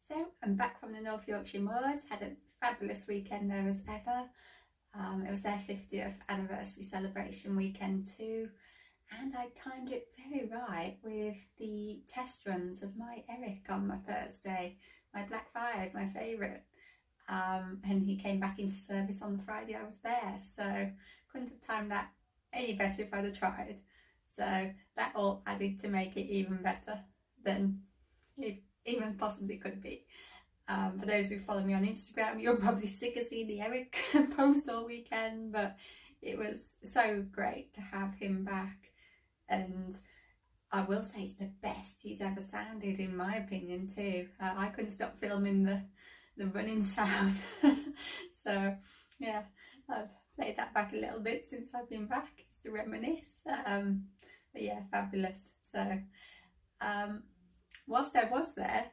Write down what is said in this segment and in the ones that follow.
So I'm back from the North Yorkshire Moors, had a fabulous weekend there as ever. It was their 50th anniversary celebration weekend too, and I timed it very right with the test runs of my Eric on my Thursday, my Black Five, my favourite. And he came back into service on the Friday I was there, so couldn't have timed that any better if I'd have tried. So that all added to make it even better than it even possibly could be. For those who follow me on Instagram, you're probably sick of seeing the Eric post all weekend, but it was so great to have him back, and I will say it's the best he's ever sounded in my opinion too. I couldn't stop filming the running sound. So yeah, I've played that back a little bit since I've been back just to reminisce. But yeah, fabulous. So whilst I was there,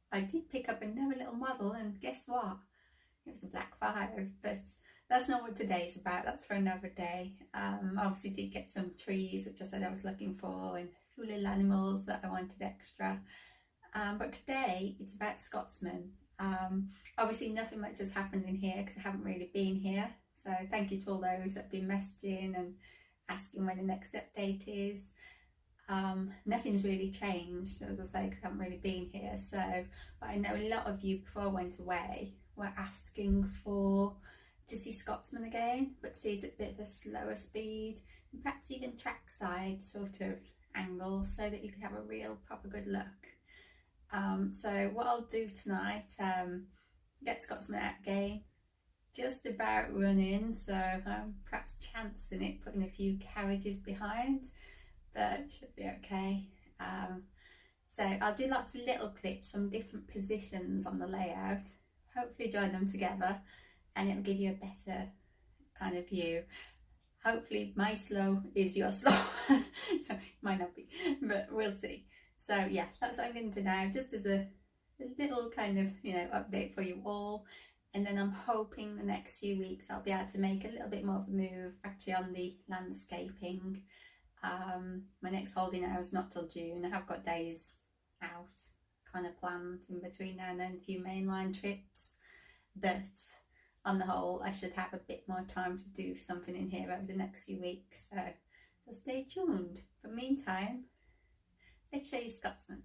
I did pick up another little model, and guess what? It was a Black Five, but that's not what today's about. That's for another day. Obviously did get some trees, which I said I was looking for, and a few little animals that I wanted extra. But today it's about Scotsman. Obviously nothing much has happened in here because I haven't really been here. So thank you to all those that have been messaging and asking when the next update is. Nothing's really changed, as I say, because I haven't really been here. So, but I know a lot of you before I went away were asking to see Scotsman again, but see it at a bit of a slower speed, and perhaps even trackside sort of angle, so that you could have a real proper good look. So what I'll do tonight, get Scotsman out again, just about running, so perhaps chancing it, putting a few carriages behind, but it should be okay. So I'll do lots of little clips from different positions on the layout, hopefully join them together, and it'll give you a better kind of view. Hopefully my slow is your slow, so it might not be, but we'll see. So yeah, that's what I'm going to do now, just as a little kind of, update for you all. And then I'm hoping the next few weeks I'll be able to make a little bit more of a move actually on the landscaping. My next holiday now is not till June. I have got days out kind of planned in between now and then, a few mainline trips, but on the whole I should have a bit more time to do something in here over the next few weeks, so stay tuned. But meantime, let's show you Scotsman.